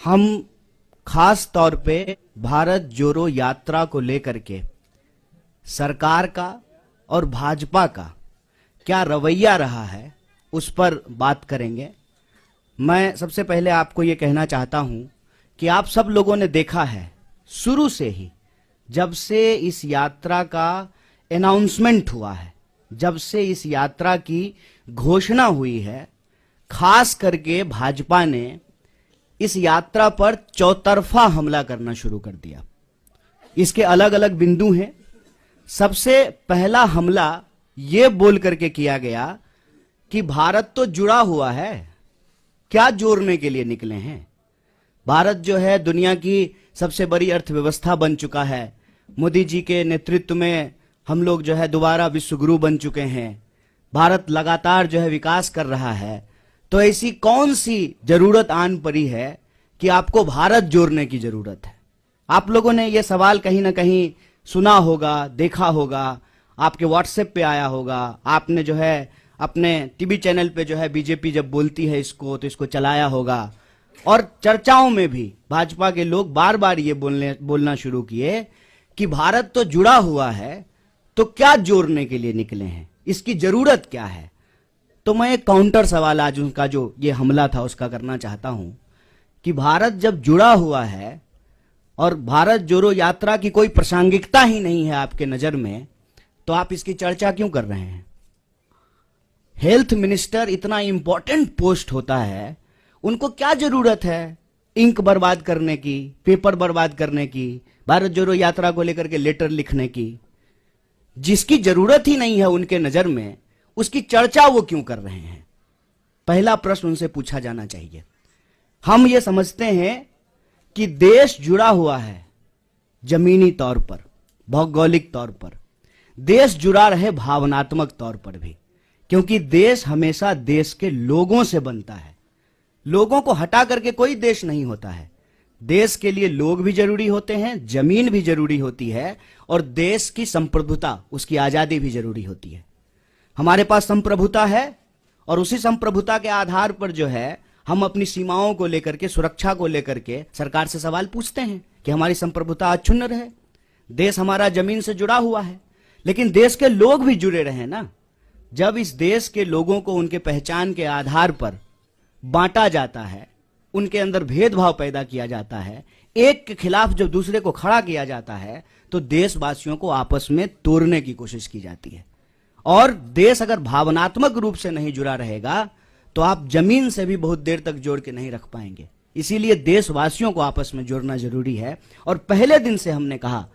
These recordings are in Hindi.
हम खास तौर पे भारत जोड़ो यात्रा को लेकर के सरकार का और भाजपा का क्या रवैया रहा है उस पर बात करेंगे। मैं सबसे पहले आपको ये कहना चाहता हूं कि आप सब लोगों ने देखा है शुरू से ही, जब से इस यात्रा का अनाउंसमेंट हुआ है, जब से इस यात्रा की घोषणा हुई है, खास करके भाजपा ने इस यात्रा पर चौतरफा हमला करना शुरू कर दिया। इसके अलग अलग बिंदु हैं। सबसे पहला हमला यह बोल करके किया गया कि भारत तो जुड़ा हुआ है, क्या जोड़ने के लिए निकले हैं। भारत जो है दुनिया की सबसे बड़ी अर्थव्यवस्था बन चुका है। मोदी जी के नेतृत्व में हम लोग जो है दोबारा विश्व गुरु बन चुके हैं। भारत लगातार जो है विकास कर रहा है। तो ऐसी कौन सी जरूरत आन पड़ी है कि आपको भारत जोड़ने की जरूरत है। आप लोगों ने यह सवाल कहीं ना कहीं सुना होगा, देखा होगा, आपके व्हाट्सएप पे आया होगा, आपने जो है अपने टीवी चैनल पे जो है बीजेपी जब बोलती है इसको तो इसको चलाया होगा। और चर्चाओं में भी भाजपा के लोग बार बार ये बोलना शुरू किए कि भारत तो जुड़ा हुआ है, तो क्या जोड़ने के लिए निकले हैं, इसकी जरूरत क्या है। तो मैं एक काउंटर सवाल आज उनका जो ये हमला था उसका करना चाहता हूं कि भारत जब जुड़ा हुआ है और भारत जोड़ो यात्रा की कोई प्रासंगिकता ही नहीं है आपके नजर में, तो आप इसकी चर्चा क्यों कर रहे हैं। हेल्थ मिनिस्टर इतना इंपॉर्टेंट पोस्ट होता है, उनको क्या जरूरत है इंक बर्बाद करने की, पेपर बर्बाद करने की, भारत जोड़ो यात्रा को लेकर के लेटर लिखने की। जिसकी जरूरत ही नहीं है उनके नजर में, उसकी चर्चा वो क्यों कर रहे हैं। पहला प्रश्न उनसे पूछा जाना चाहिए। हम ये समझते हैं कि देश जुड़ा हुआ है जमीनी तौर पर, भौगोलिक तौर पर, देश जुड़ा रहे भावनात्मक तौर पर भी, क्योंकि देश हमेशा देश के लोगों से बनता है। लोगों को हटा करके कोई देश नहीं होता है। देश के लिए लोग भी जरूरी होते हैं, जमीन भी जरूरी होती है, और देश की संप्रभुता, उसकी आजादी भी जरूरी होती है। हमारे पास संप्रभुता है और उसी संप्रभुता के आधार पर जो है हम अपनी सीमाओं को लेकर के, सुरक्षा को लेकर के सरकार से सवाल पूछते हैं कि हमारी संप्रभुता अक्षुण्ण रहे। देश हमारा जमीन से जुड़ा हुआ है, लेकिन देश के लोग भी जुड़े रहे ना। जब इस देश के लोगों को उनके पहचान के आधार पर बांटा जाता है, उनके अंदर भेदभाव पैदा किया जाता है, एक के खिलाफ जब दूसरे को खड़ा किया जाता है, तो देशवासियों को आपस में तोड़ने की कोशिश की जाती है। और देश अगर भावनात्मक रूप से नहीं जुड़ा रहेगा तो आप जमीन से भी बहुत देर तक जोड़ के नहीं रख पाएंगे। इसीलिए देशवासियों को आपस में जोड़ना जरूरी है। और पहले दिन से हमने कहा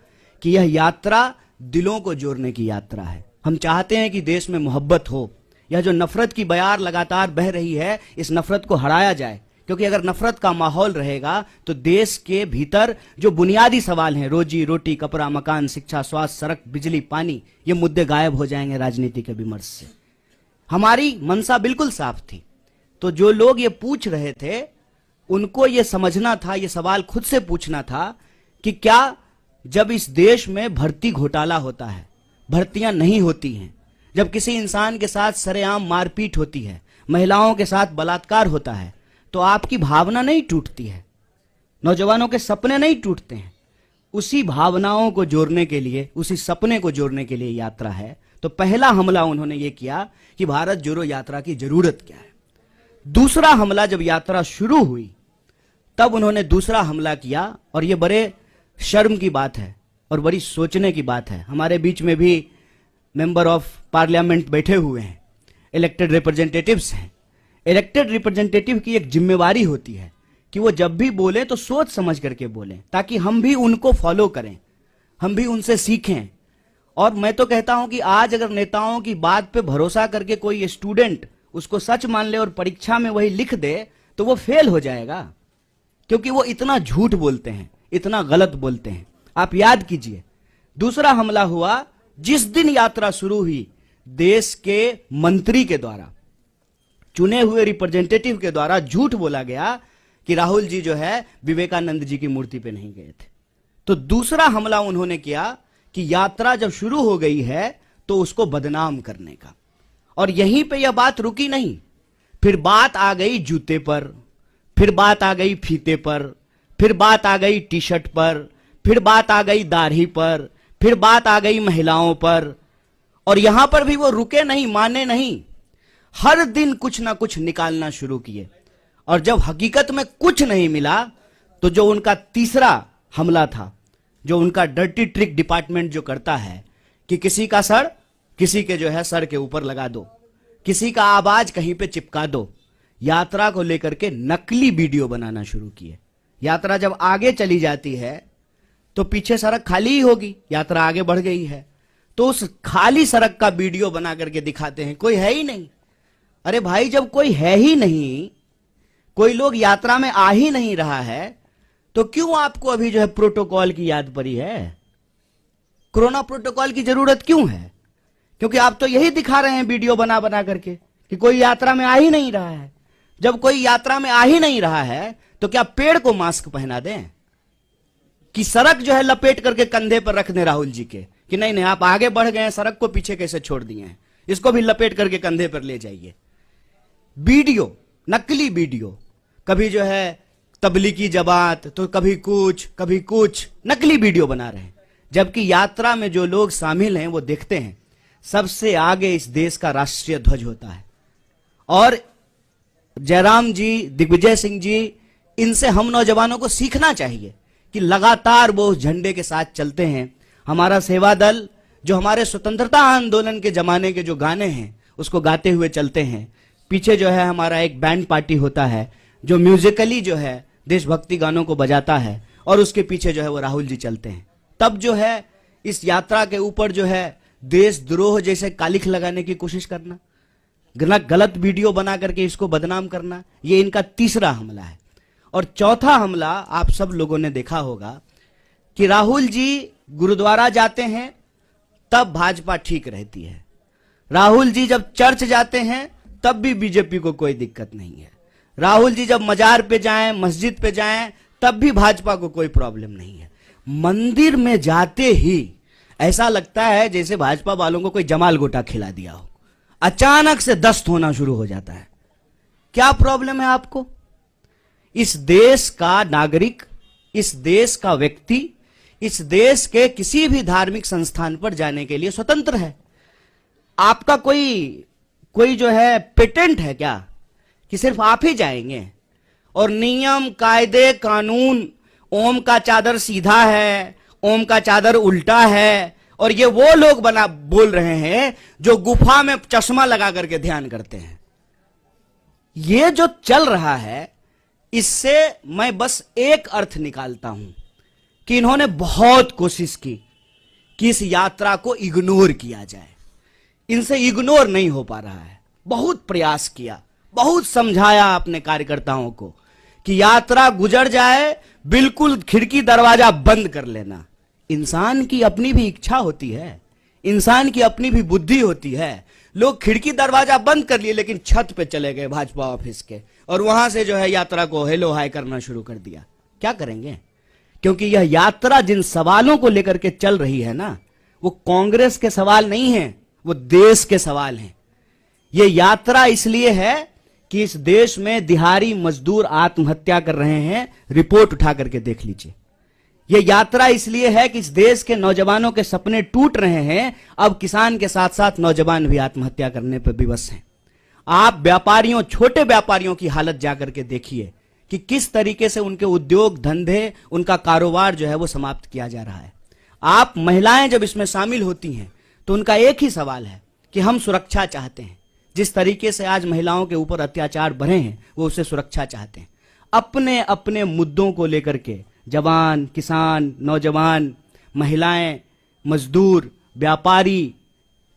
कि यह यात्रा दिलों को जोड़ने की यात्रा है। हम चाहते हैं कि देश में मोहब्बत हो। यह जो नफरत की बयार लगातार बह रही है, इस नफरत को हराया जाए, क्योंकि अगर नफरत का माहौल रहेगा तो देश के भीतर जो बुनियादी सवाल हैं, रोजी रोटी, कपड़ा, मकान, शिक्षा, स्वास्थ्य, सड़क, बिजली, पानी, ये मुद्दे गायब हो जाएंगे राजनीति के विमर्श से। हमारी मंशा बिल्कुल साफ थी। तो जो लोग ये पूछ रहे थे उनको ये समझना था, ये सवाल खुद से पूछना था कि क्या जब इस देश में भर्ती घोटाला होता है, भर्तियां नहीं होती हैं, जब किसी इंसान के साथ सरेआम मारपीट होती है, महिलाओं के साथ बलात्कार होता है, तो आपकी भावना नहीं टूटती है, नौजवानों के सपने नहीं टूटते हैं। उसी भावनाओं को जोड़ने के लिए, उसी सपने को जोड़ने के लिए यात्रा है। तो पहला हमला उन्होंने ये किया कि भारत जोड़ो यात्रा की जरूरत क्या है। दूसरा हमला जब यात्रा शुरू हुई तब उन्होंने दूसरा हमला किया, और यह बड़े शर्म की बात है और बड़ी सोचने की बात है। हमारे बीच में भी मेंबर ऑफ पार्लियामेंट बैठे हुए हैं, इलेक्टेड रिप्रेजेंटेटिव्स हैं। इलेक्टेड रिप्रेजेंटेटिव की एक जिम्मेवारी होती है कि वो जब भी बोले तो सोच समझ करके बोलें, ताकि हम भी उनको फॉलो करें, हम भी उनसे सीखें। और मैं तो कहता हूं कि आज अगर नेताओं की बात पे भरोसा करके कोई स्टूडेंट उसको सच मान ले और परीक्षा में वही लिख दे तो वो फेल हो जाएगा, क्योंकि वो इतना झूठ बोलते हैं, इतना गलत बोलते हैं। आप याद कीजिए, दूसरा हमला हुआ जिस दिन यात्रा शुरू हुई, देश के मंत्री के द्वारा, चुने हुए रिप्रेजेंटेटिव के द्वारा झूठ बोला गया कि राहुल जी जो है विवेकानंद जी की मूर्ति पे नहीं गए थे। तो दूसरा हमला उन्होंने किया कि यात्रा जब शुरू हो गई है तो उसको बदनाम करने का। और यहीं पे यह बात रुकी नहीं, फिर बात आ गई जूते पर, फिर बात आ गई फीते पर, फिर बात आ गई टी शर्ट पर, फिर बात आ गई दाढ़ी पर, फिर बात आ गई महिलाओं पर, और यहां पर भी वो रुके नहीं, माने नहीं, हर दिन कुछ ना कुछ निकालना शुरू किए। और जब हकीकत में कुछ नहीं मिला तो जो उनका तीसरा हमला था, जो उनका डर्टी ट्रिक डिपार्टमेंट जो करता है कि किसी का सर किसी के जो है सर के ऊपर लगा दो, किसी का आवाज कहीं पे चिपका दो, यात्रा को लेकर के नकली वीडियो बनाना शुरू किए। यात्रा जब आगे चली जाती है तो पीछे सड़क खाली ही होगी, यात्रा आगे बढ़ गई है तो उस खाली सड़क का वीडियो बना करके दिखाते हैं, कोई है ही नहीं। अरे भाई, जब कोई है ही नहीं, कोई लोग यात्रा में आ ही नहीं रहा है, तो क्यों आपको अभी जो है प्रोटोकॉल की याद पड़ी है? कोरोना प्रोटोकॉल की जरूरत क्यों है? क्योंकि आप तो यही दिखा रहे हैं वीडियो बना बना करके कि कोई यात्रा में आ ही नहीं रहा है। जब कोई यात्रा में आ ही नहीं रहा है तो क्या पेड़ को मास्क पहना दें कि सड़क जो है लपेट करके कंधे पर रख दें राहुल जी के कि नहीं नहीं आप आगे बढ़ गए हैं, सड़क को पीछे कैसे छोड़ दिए हैं, इसको भी लपेट करके कंधे पर ले जाइए। वीडियो, नकली वीडियो, कभी जो है तबलीगी जमात तो कभी कुछ नकली वीडियो बना रहे हैं। जबकि यात्रा में जो लोग शामिल हैं वो देखते हैं सबसे आगे इस देश का राष्ट्रीय ध्वज होता है। और जयराम जी, दिग्विजय सिंह जी, इनसे हम नौजवानों को सीखना चाहिए कि लगातार वो उस झंडे के साथ चलते हैं। हमारा सेवा दल जो हमारे स्वतंत्रता आंदोलन के जमाने के जो गाने हैं उसको गाते हुए चलते हैं। पीछे जो है हमारा एक बैंड पार्टी होता है जो म्यूजिकली जो है देशभक्ति गानों को बजाता है और उसके पीछे जो है वो राहुल जी चलते हैं। तब जो है इस यात्रा के ऊपर जो है देशद्रोह जैसे कालिख लगाने की कोशिश करना, गलत वीडियो बना करके इसको बदनाम करना, ये इनका तीसरा हमला है। और चौथा हमला आप सब लोगों ने देखा होगा कि राहुल जी गुरुद्वारा जाते हैं तब भाजपा ठीक रहती है, राहुल जी जब चर्च जाते हैं तब भी बीजेपी को कोई दिक्कत नहीं है, राहुल जी जब मजार पे जाएं, मस्जिद पे जाएं तब भी भाजपा को कोई प्रॉब्लम नहीं है। मंदिर में जाते ही ऐसा लगता है जैसे भाजपा वालों को कोई जमाल गोटा खिला दिया हो, अचानक से दस्त होना शुरू हो जाता है। क्या प्रॉब्लम है आपको? इस देश का नागरिक, इस देश का व्यक्ति, इस देश के किसी भी धार्मिक संस्थान पर जाने के लिए स्वतंत्र है। आपका कोई जो है पेटेंट है क्या कि सिर्फ आप ही जाएंगे? और नियम, कायदे, कानून, ओम का चादर सीधा है, ओम का चादर उल्टा है, और ये वो लोग बोल रहे हैं जो गुफा में चश्मा लगा करके ध्यान करते हैं। ये जो चल रहा है इससे मैं बस एक अर्थ निकालता हूं कि इन्होंने बहुत कोशिश की कि इस यात्रा को इग्नोर किया जाए। इनसे इग्नोर नहीं हो पा रहा है। बहुत प्रयास किया, बहुत समझाया अपने कार्यकर्ताओं को कि यात्रा गुजर जाए, बिल्कुल खिड़की दरवाजा बंद कर लेना। इंसान की अपनी भी इच्छा होती है, इंसान की अपनी भी बुद्धि होती है। लोग खिड़की दरवाजा बंद कर लिए लेकिन छत पे चले गए भाजपा ऑफिस के और वहां से जो है यात्रा को हेलो हाय करना शुरू कर दिया। क्या करेंगे? क्योंकि यह यात्रा जिन सवालों को लेकर के चल रही है ना, वो कांग्रेस के सवाल नहीं है, वो देश के सवाल हैं। ये यात्रा इसलिए है कि इस देश में दिहाड़ी मजदूर आत्महत्या कर रहे हैं, रिपोर्ट उठा करके देख लीजिए। ये यात्रा इसलिए है कि इस देश के नौजवानों के सपने टूट रहे हैं। अब किसान के साथ साथ नौजवान भी आत्महत्या करने पर विवश हैं। आप व्यापारियों, छोटे व्यापारियों की हालत जाकर के देखिए कि किस तरीके से उनके उद्योग धंधे, उनका कारोबार जो है वो समाप्त किया जा रहा है। आप महिलाएं जब इसमें शामिल होती हैं तो उनका एक ही सवाल है कि हम सुरक्षा चाहते हैं। जिस तरीके से आज महिलाओं के ऊपर अत्याचार बढ़े हैं वो उससे सुरक्षा चाहते हैं। अपने अपने मुद्दों को लेकर के जवान, किसान, नौजवान, महिलाएं, मजदूर, व्यापारी,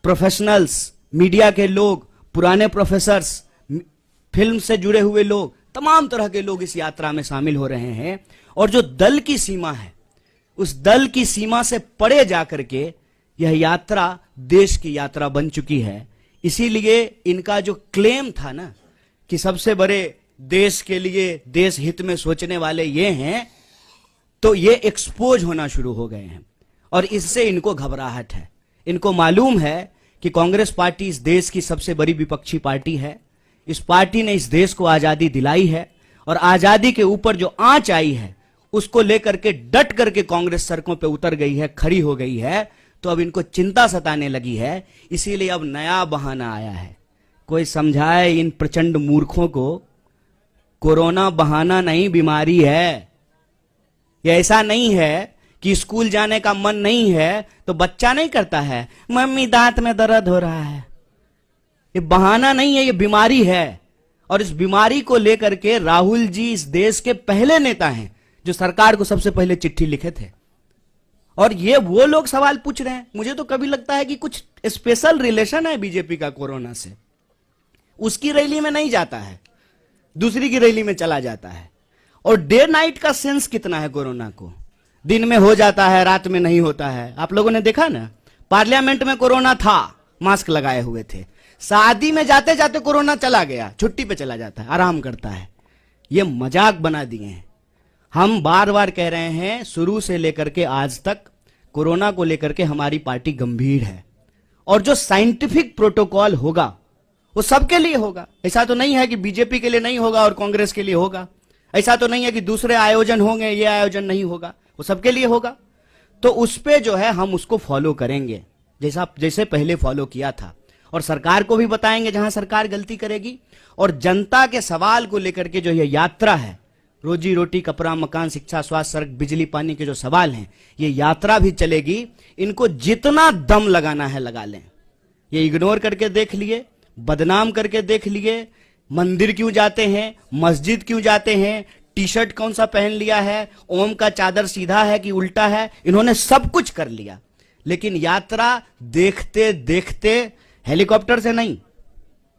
प्रोफेशनल्स, मीडिया के लोग, पुराने प्रोफेसर्स, फिल्म से जुड़े हुए लोग, तमाम तरह के लोग इस यात्रा में शामिल हो रहे हैं। और जो दल की सीमा है, उस दल की सीमा से परे जाकर के यह यात्रा देश की यात्रा बन चुकी है। इसीलिए इनका जो क्लेम था ना कि सबसे बड़े देश के लिए, देश हित में सोचने वाले ये हैं, तो ये एक्सपोज होना शुरू हो गए हैं और इससे इनको घबराहट है। इनको मालूम है कि कांग्रेस पार्टी इस देश की सबसे बड़ी विपक्षी पार्टी है। इस पार्टी ने इस देश को आजादी दिलाई है और आजादी के ऊपर जो आंच आई है उसको लेकर के डट करके कांग्रेस सड़कों पे उतर गई है, खड़ी हो गई है, तो अब इनको चिंता सताने लगी है। इसीलिए अब नया बहाना आया है। कोई समझाए इन प्रचंड मूर्खों को, कोरोना बहाना नहीं, बीमारी है। ये ऐसा नहीं है कि स्कूल जाने का मन नहीं है तो बच्चा नहीं करता है, मम्मी दांत में दर्द हो रहा है। ये बहाना नहीं है, ये बीमारी है। और इस बीमारी को लेकर के राहुल जी इस देश के पहले नेता हैं जो सरकार को सबसे पहले चिट्ठी लिखे थे। और ये वो लोग सवाल पूछ रहे हैं। मुझे तो कभी लगता है कि कुछ स्पेशल रिलेशन है बीजेपी का कोरोना से। उसकी रैली में नहीं जाता है, दूसरी की रैली में चला जाता है। और डे नाइट का सेंस कितना है कोरोना को, दिन में हो जाता है, रात में नहीं होता है। आप लोगों ने देखा ना, पार्लियामेंट में कोरोना था, मास्क लगाए हुए थे। शादी में जाते जाते कोरोना चला गया, छुट्टी पे चला जाता है, आराम करता है। ये मजाक बना दिए हैं। हम बार बार कह रहे हैं, शुरू से लेकर के आज तक कोरोना को लेकर के हमारी पार्टी गंभीर है। और जो साइंटिफिक प्रोटोकॉल होगा वो सबके लिए होगा। ऐसा तो नहीं है कि बीजेपी के लिए नहीं होगा और कांग्रेस के लिए होगा। ऐसा तो नहीं है कि दूसरे आयोजन होंगे, ये आयोजन नहीं होगा, वो सबके लिए होगा। तो उस पे जो है हम उसको फॉलो करेंगे, जैसे पहले फॉलो किया था। और सरकार को भी बताएंगे जहां सरकार गलती करेगी। और जनता के सवाल को लेकर के जो ये यात्रा है, रोजी रोटी, कपड़ा, मकान, शिक्षा, स्वास्थ्य, सड़क, बिजली, पानी के जो सवाल हैं, ये यात्रा भी चलेगी। इनको जितना दम लगाना है लगा लें। ये इग्नोर करके देख लिए, बदनाम करके देख लिए, मंदिर क्यों जाते हैं, मस्जिद क्यों जाते हैं, टी शर्ट कौन सा पहन लिया है, ओम का चादर सीधा है कि उल्टा है, इन्होंने सब कुछ कर लिया। लेकिन यात्रा देखते देखते, हेलीकॉप्टर से नहीं,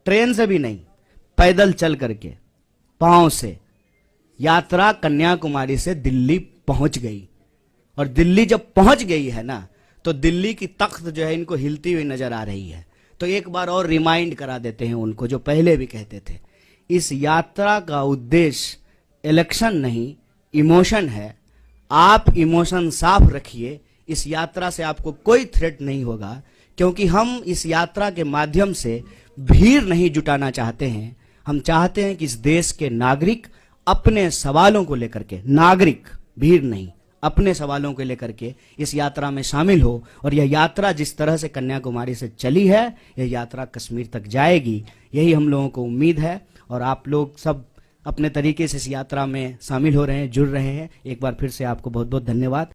ट्रेन से भी नहीं, पैदल चल करके, पांव से यात्रा कन्याकुमारी से दिल्ली पहुंच गई। और दिल्ली जब पहुंच गई है ना, तो दिल्ली की तख्त जो है इनको हिलती हुई नजर आ रही है। तो एक बार और रिमाइंड करा देते हैं उनको, जो पहले भी कहते थे, इस यात्रा का उद्देश्य इलेक्शन नहीं, इमोशन है। आप इमोशन साफ रखिए। इस यात्रा से आपको कोई थ्रेट नहीं होगा, क्योंकि हम इस यात्रा के माध्यम से भीड़ नहीं जुटाना चाहते हैं। हम चाहते हैं कि इस देश के नागरिक अपने सवालों को लेकर के, नागरिक, भीड़ नहीं, अपने सवालों को लेकर के इस यात्रा में शामिल हो। और यह यात्रा जिस तरह से कन्याकुमारी से चली है, यह यात्रा कश्मीर तक जाएगी, यही हम लोगों को उम्मीद है। और आप लोग सब अपने तरीके से इस यात्रा में शामिल हो रहे हैं, जुड़ रहे हैं। एक बार फिर से आपको बहुत बहुत धन्यवाद।